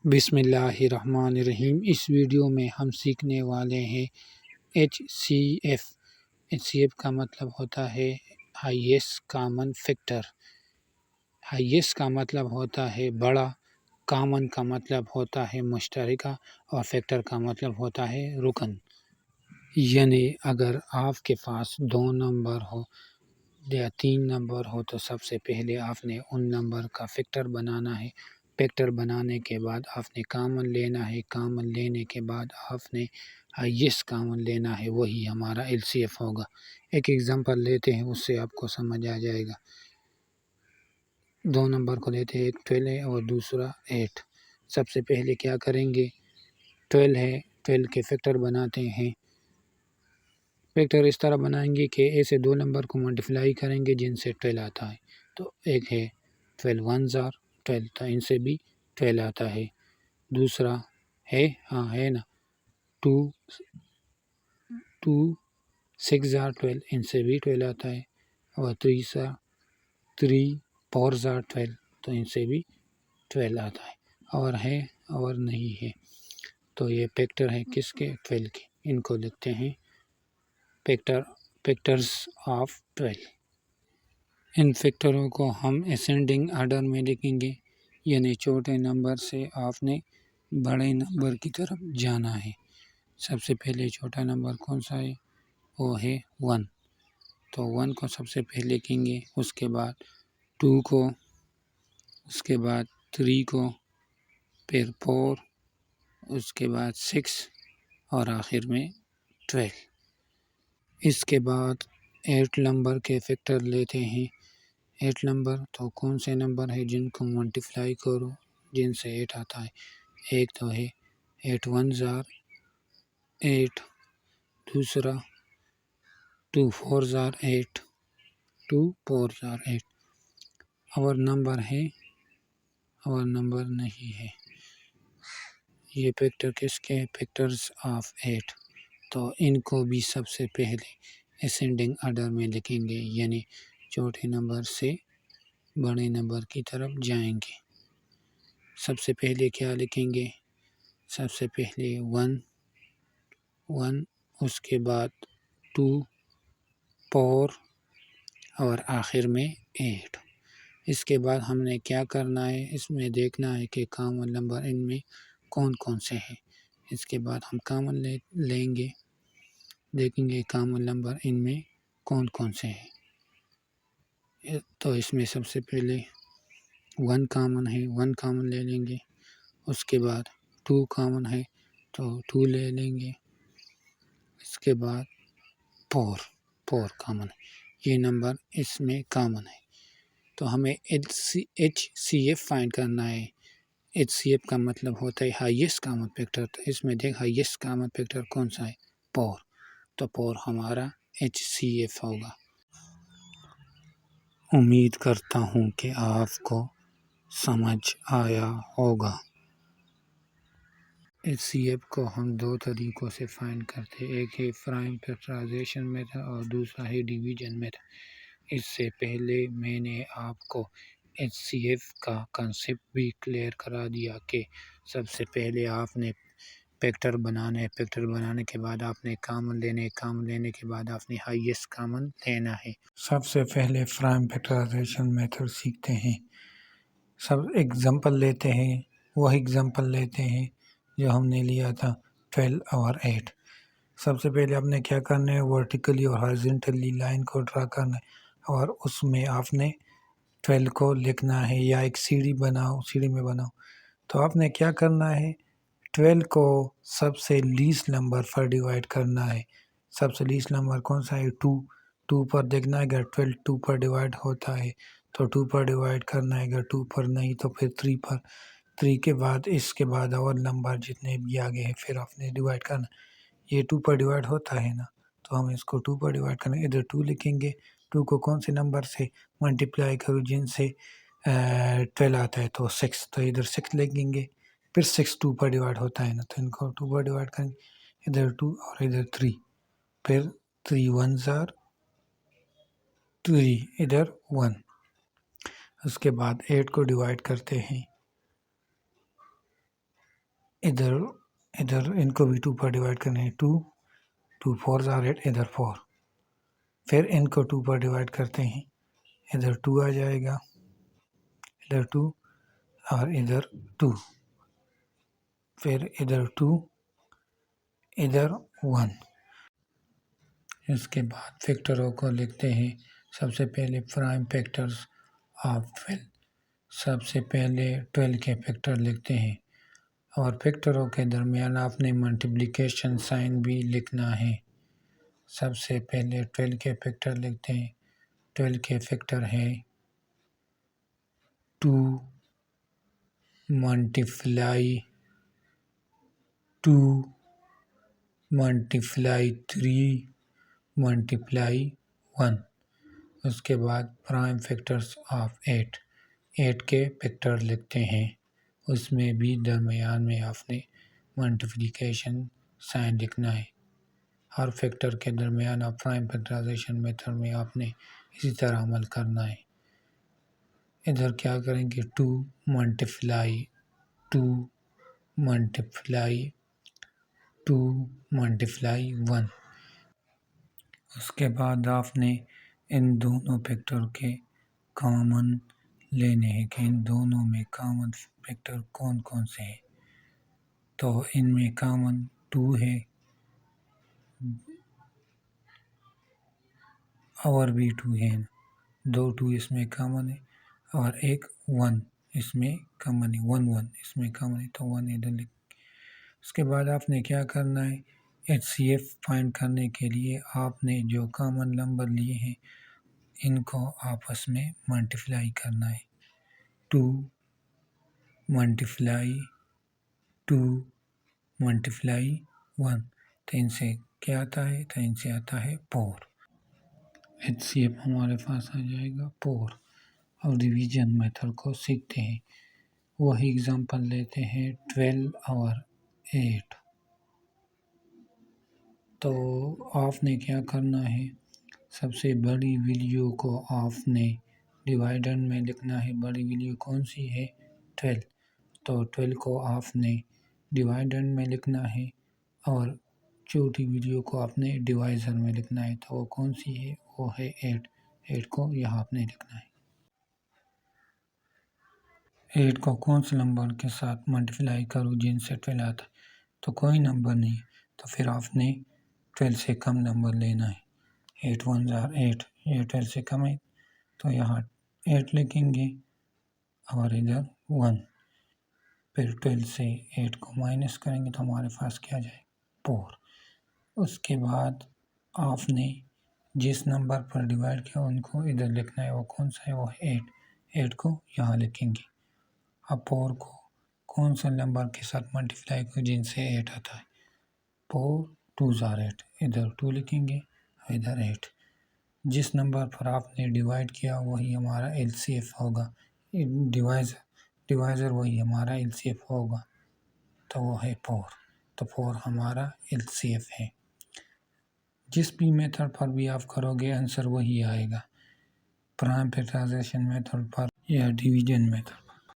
بسم اللہ الرحمن الرحیم۔ اس ویڈیو میں ہم سیکھنے والے ہیں H C F. H C F کا مطلب ہوتا ہے ہائیسٹ کامن فیکٹر۔ ہائیسٹ کا مطلب ہوتا ہے بڑا، کامن کا مطلب ہوتا ہے مشترکہ، اور فیکٹر کا مطلب ہوتا ہے رکن۔ یعنی اگر آپ کے پاس 2 نمبر ہو یا 3 نمبر ہو تو سب سے پہلے آپ نے ان نمبر کا فیکٹر بنانا ہے۔ فیکٹر بنانے کے بعد آپ نے کامن لینا ہے۔ کامن لینے کے بعد آپ نے ہائیسٹ کامن لینا ہے، وہی ہمارا ایل سی ایف ہوگا۔ ایک ایگزامپل لیتے ہیں، اس سے آپ کو سمجھ آ جائے گا۔ 2 نمبر کو لیتے ہیں، ایک 12 ہے اور دوسرا 8۔ سب سے پہلے کیا کریں گے، 12 ہے، 12 کے فیکٹر بناتے ہیں۔ فیکٹر اس طرح بنائیں گے کہ ایسے 2 نمبر کو ملٹیپلائی کریں گے جن سے 12 آتا ہے۔ تو ایک ہے 12 1s are 12، تو ان سے بھی 12 آتا ہے۔ دوسرا ہے ہے نا 2 6s are 12، ان سے بھی 12 آتا ہے۔ اور 3 4s are 12، تو ان سے بھی 12 آتا ہے۔ اور ہے اور نہیں ہے، تو یہ فیکٹر ہے کس کے، 12 کے۔ ان کو لکھتے ہیں فیکٹرز آف 12۔ ان فیکٹروں کو ہم اسینڈنگ آرڈر میں لکھیں گے، یعنی چھوٹے نمبر سے آپ نے بڑے نمبر کی طرف جانا ہے۔ سب سے پہلے چھوٹا نمبر کون سا ہے، وہ ہے 1، تو 1 کو سب سے پہلے لکھیں گے، اس کے بعد 2 کو، اس کے بعد 3 کو، پھر 4، اس کے بعد 6 اور آخر میں 12۔ اس کے بعد 8 نمبر کے فیکٹر لیتے ہیں۔ 8 نمبر تو کون سے نمبر ہے جن کو ملٹیپلائی کرو جن سے 8 آتا ہے۔ ایک تو ہے 8 1s are 8، دوسرا 2 4s are 8، 2 4s are 8۔ اور نمبر ہے اور نمبر نہیں ہے۔ یہ فیکٹر کس کے، فیکٹرز آف 8۔ تو ان کو بھی سب سے پہلے اسینڈنگ آرڈر میں لکھیں گے، یعنی چھوٹے نمبر سے بڑے نمبر کی طرف جائیں گے۔ سب سے پہلے کیا لکھیں گے، سب سے پہلے 1، اس کے بعد 2 4 اور آخر میں 8۔ اس کے بعد ہم نے کیا کرنا ہے، اس میں دیکھنا ہے کہ کامن نمبر ان میں کون کون سے ہیں۔ اس کے بعد ہم کامن لیں گے، دیکھیں گے کامن نمبر ان میں کون کون سے ہیں۔ تو اس میں سب سے پہلے 1 کامن ہے، 1 کامن لے لیں گے۔ اس کے بعد 2 کامن ہے تو 2 لے لیں گے۔ اس کے بعد 4 کامن ہے، یہ نمبر اس میں کامن ہے۔ تو ہمیں ایچ سی ایف فائنڈ کرنا ہے۔ ایچ سی ایف کا مطلب ہوتا ہے ہائیسٹ کامن فیکٹر۔ تو اس میں دیکھ ہائیسٹ کامن فیکٹر کون سا ہے، 4، تو 4 ہمارا ایچ سی ایف ہوگا۔ امید کرتا ہوں کہ آپ کو سمجھ آیا ہوگا۔ ایچ سی ایف کو ہم 2 طریقوں سے فائنڈ کرتے ہیں، ایک ہے پرائم فیکٹرائزیشن میتھڈ اور دوسرا ہے ڈویژن میتھڈ۔ اس سے پہلے میں نے آپ کو ایچ سی ایف کا کنسیپٹ بھی کلیئر کرا دیا کہ سب سے پہلے آپ نے فیکٹر بنانے، فیکٹر بنانے کے بعد آپ نے کامن لینے، کامن لینے کے بعد آپ نے ہائیسٹ کامن لینا ہے۔ سب سے پہلے پرائم فیکٹرائزیشن میتھڈ سیکھتے ہیں۔ سب ایگزامپل لیتے ہیں، وہ ایگزامپل لیتے ہیں جو ہم نے لیا تھا 12 اور 8۔ سب سے پہلے آپ نے کیا کرنا ہے، ورٹیکلی اور ہارزنٹلی لائن کو ڈرا کرنا ہے، اور اس میں آپ نے 12 کو لکھنا ہے، یا ایک سیڑھی بناؤ، سیڑھی میں بناؤ۔ تو آپ نے کیا کرنا ہے، 12 کو سب سے لیسٹ نمبر پر ڈیوائڈ کرنا ہے۔ سب سے لیسٹ نمبر کون سا ہے، 2 پر دیکھنا ہے، اگر 12 2 پر ڈیوائڈ ہوتا ہے تو 2 پر ڈیوائڈ کرنا ہے، اگر 2 پر نہیں تو پھر 3 پر۔ 3 کے بعد اس کے بعد اور نمبر جتنے بھی آگے ہیں پھر آپ نے ڈیوائڈ کرنا۔ یہ 2 پر ڈیوائڈ ہوتا ہے نا، تو ہم اس کو 2 پر ڈیوائڈ کریں گے، ادھر 2 لکھیں گے۔ 2 کو کون سے نمبر سے ملٹیپلائی کرو جن سے 12 آتا ہے، تو 6، تو ادھر 6 لکھیں گے۔ پھر 6 2 پر ڈیوائڈ ہوتا ہے نا، تو ان کو 2 پر ڈیوائڈ کریں گے، ادھر 2 اور ادھر 3۔ پھر 3 1s are 3، ادھر 1۔ اس کے بعد 8 کو ڈیوائڈ کرتے ہیں، ادھر ادھر ان کو بھی 2 پر ڈیوائڈ کرنے ہیں، 2 2 4 آر 8، ادھر 4، پھر ان کو 2 پر ڈیوائڈ کرتے ہیں، ادھر 2 آ جائے گا، ادھر 2 اور ادھر 2، پھر ادھر 2، ادھر 1۔ اس کے بعد فیکٹروں کو لکھتے ہیں، سب سے پہلے پرائم فیکٹرز آف 12، سب سے پہلے 12 کے فیکٹر لکھتے ہیں، اور فیکٹروں کے درمیان آپ نے ملٹیپلیکیشن سائن بھی لکھنا ہے۔ سب سے پہلے 12 کے فیکٹر لکھتے ہیں، 12 کے فیکٹر ہے 2 ملٹیپلائی 2 ملٹیپلائی 3 ملٹیپلائی 1۔ اس کے بعد پرائم فیکٹرز آف 8، 8 کے فیکٹر لکھتے ہیں، اس میں بھی درمیان میں آپ نے ملٹیپلیکیشن سائن لکھنا ہے۔ ہر فیکٹر کے درمیان آپ پرائم فیکٹرائزیشن میتھڈ میں آپ نے اسی طرح عمل کرنا ہے۔ ادھر کیا کریں گے، 2 ملٹیپلائی 2 ملٹیپلائی 2 ملٹیپلائی 1۔ اس کے بعد آپ نے ان دونوں فیکٹر کے کامن لینے ہیں کہ ان دونوں میں کامن فیکٹر کون کون سے ہیں۔ تو ان میں کامن 2 ہے اور بھی 2 ہے، 2 2 اس میں کامن ہے اور ایک 1 اس میں کامن ہے، 1 1 اس میں کامن ہے، تو 1 ادھر لکھ۔ اس کے بعد آپ نے کیا کرنا ہے، HCF فائنڈ کرنے کے لیے آپ نے جو کامن نمبر لیے ہیں ان کو آپس میں ملٹیپلائی کرنا ہے، 2 ملٹیپلائی 2 ملٹیپلائی 1، تو ان سے کیا آتا ہے، تو ان سے آتا ہے 4۔ HCF ہمارے پاس آ جائے گا 4۔ اور ڈویژن میتھڈ کو سیکھتے ہیں، وہی اگزامپل لیتے ہیں 12 اور 8۔ تو آپ نے کیا کرنا ہے، سب سے بڑی ویلیو کو آپ نے ڈیوائڈر میں لکھنا ہے، بڑی ویلیو کون سی ہے 12، تو 12 کو آپ نے ڈیوائڈر میں لکھنا ہے، اور چھوٹی ویلیو کو آپ نے ڈیوائزر میں لکھنا ہے، تو وہ کون سی ہے، وہ ہے 8۔ 8 کو یہاں آپ نے لکھنا ہے۔ 8 کو کون سے نمبر کے ساتھ ملٹیپلائی کرو جن سے 12 آتا ہے، تو کوئی نمبر نہیں، تو پھر آپ نے 12 سے کم نمبر لینا ہے، 8 1 8، یہ 12 سے کم ہے تو یہاں 8 لکھیں گے اور ادھر 1، پھر 12 سے 8 کو مائنس کریں گے تو ہمارے پاس کیا جائے 4۔ اس کے بعد آپ نے جس نمبر پر ڈیوائڈ کیا ان کو ادھر لکھنا ہے، وہ کون سا ہے، وہ 8۔ 8 کو یہاں لکھیں گے۔ اب 4 کو کون سے نمبر کے ساتھ ملٹیپلائی کریں جن سے 8 آتا ہے، 4 2 8، ادھر 2 لکھیں گے اور ادھر 8۔ جس نمبر پر آپ نے ڈیوائڈ کیا وہی ہمارا LCF ہوگا، ڈیوائزر وہی ہمارا LCF ہوگا، تو وہ ہے 4، تو 4 ہمارا LCF ہے۔ جس بھی میتھڈ پر بھی آپ کرو گے آنسر وہی آئے گا، پرائم فیکٹرائزیشن میتھڈ پر یا ڈویژن میتھڈ پر۔